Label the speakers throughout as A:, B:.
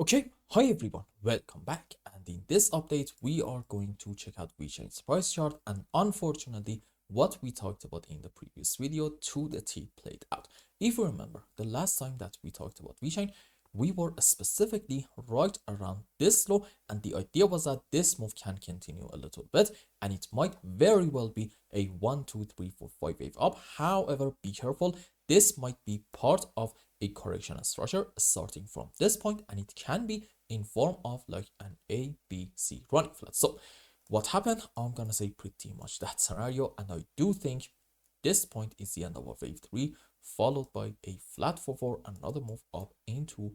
A: Okay, hi everyone, welcome back, and in this update we are going to check out VeChain's price chart, and unfortunately what we talked about in the previous video to the T played out. If you remember, the last time that we talked about VeChain, we were specifically right around this low, and the idea was that this move can continue a little bit and it might very well be a 1 2 3 4 5 wave up. However, be careful, this might be part of a correction structure starting from this point, and it can be in form of like an A, B, C running flat. So what happened? I'm gonna say pretty much that scenario, and I do think this point is the end of our wave 3, followed by a flat for 4, another move up into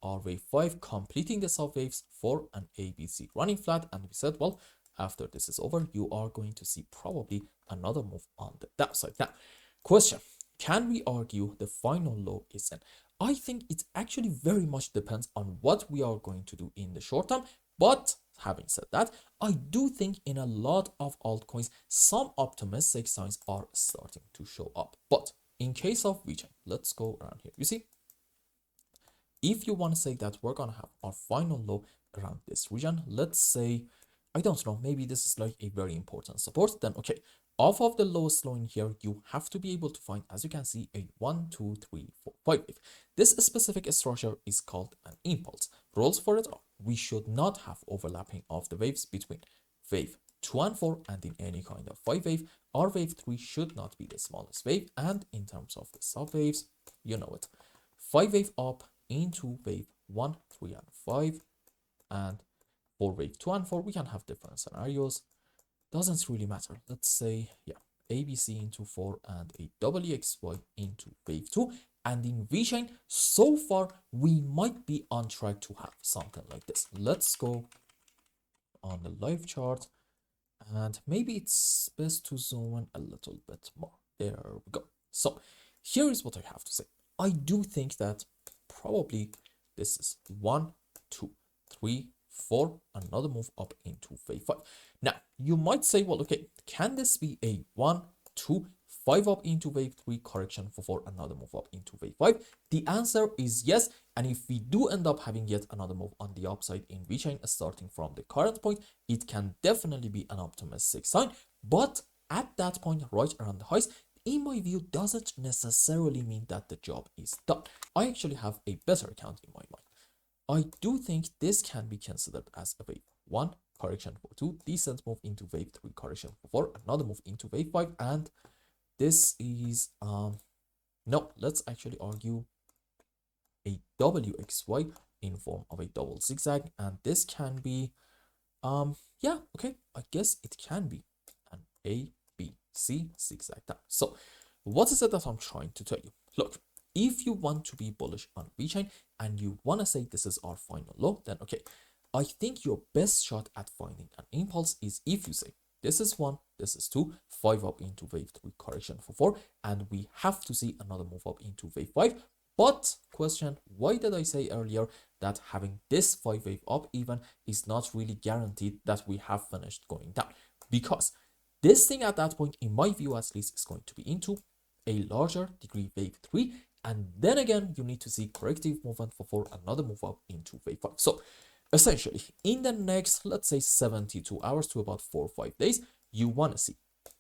A: our wave 5, completing the sub waves for an ABC running flat. And we said, well, after this is over, you are going to see probably another move on the downside. Now, question: can we argue the final low is in? I think it actually very much depends on what we are going to do in the short term. But having said that, I do think in a lot of altcoins, some optimistic signs are starting to show up. But in case of VeChain, let's go around here. You see, if you want to say that we're gonna have our final low around this region, let's say, I don't know, maybe this is like a very important support, then okay, off of the lowest low in here, you have to be able to find, as you can see, a 1 2 3 4 5 wave. This specific structure is called an impulse. Rules for it are: we should not have overlapping of the waves between wave 2 and 4, and in any kind of 5 wave, our wave 3 should not be the smallest wave. And in terms of the sub waves, you know it, 5 wave up into wave 1, 3, and 5, and for wave 2 and 4, we can have different scenarios. Doesn't really matter. Let's say, yeah, ABC into 4 and a WXY into wave 2. And in VeChain, so far, we might be on track to have something like this. Let's go on the live chart, and maybe it's best to zoom in a little bit more. There we go. So here is what I have to say. I do think that probably this is 1 2 3 4, another move up into wave 5. Now you might say, well, okay, can this be a 1 2 5 up into wave 3, correction for 4, another move up into wave 5? The answer is yes. And if we do end up having yet another move on the upside in VeChain starting from the current point, it can definitely be an optimistic sign. But at that point, right around the highs, in my view, doesn't necessarily mean that the job is done. I actually have a better account in my mind. I do think this can be considered as a wave 1, correction for 2, decent move into wave 3, correction for 4, another move into wave 5, and this is, no, let's actually argue a WXY in form of a double zigzag, and this can be, yeah, okay, I guess it can be an ABC zigzag down. So what is it that I'm trying to tell you? Look, if you want to be bullish on VeChain and you want to say this is our final low, then okay, I think your best shot at finding an impulse is if you say this is 1, this is 2, 5 up into wave 3, correction for 4, and we have to see another move up into wave 5. But question, why did I say earlier that having this 5 wave up even is not really guaranteed that we have finished going down? Because this thing at that point, in my view at least, is going to be into a larger degree wave 3, and then again you need to see corrective movement for 4, another move up into wave 5. So essentially, in the next, let's say 72 hours to about 4 or 5 days, you want to see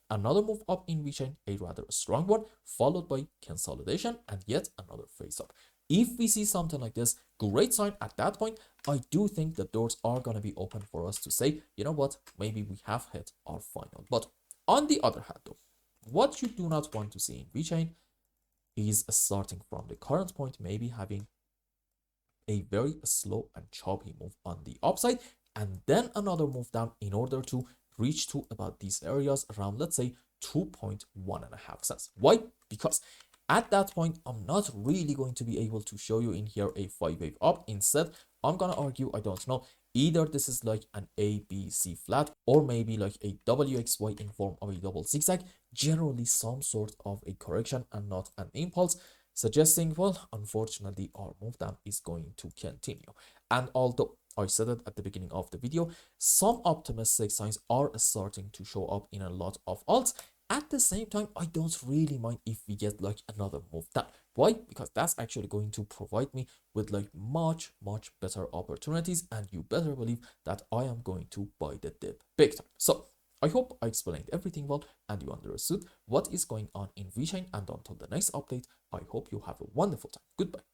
A: another move up in VeChain, a rather strong one, followed by consolidation and yet another face up. If we see something like this, great sign. At that point, I do think the doors are going to be open for us to say, you know what, maybe we have hit our final. But on the other hand though, what you do not want to see in VeChain is starting from the current point, maybe having a very slow and choppy move on the upside, and then another move down in order to reach to about these areas around, let's say, 2.1 cents. Why? Because at that point, I'm not really going to be able to show you in here a 5 wave up. Instead, I'm gonna argue, I don't know, either this is like an ABC flat, or maybe like a WXY in form of a double zigzag, generally some sort of a correction and not an impulse, suggesting, well, unfortunately, our move down is going to continue. And although I said it at the beginning of the video, some optimistic signs are starting to show up in a lot of alts, At the same time, I don't really mind if we get like another move down. Why? Because that's actually going to provide me with like much better opportunities, and you better believe that I am going to buy the dip big time. So I hope I explained everything well and you understood what is going on in VeChain. And until the next update, I hope you have a wonderful time. Goodbye.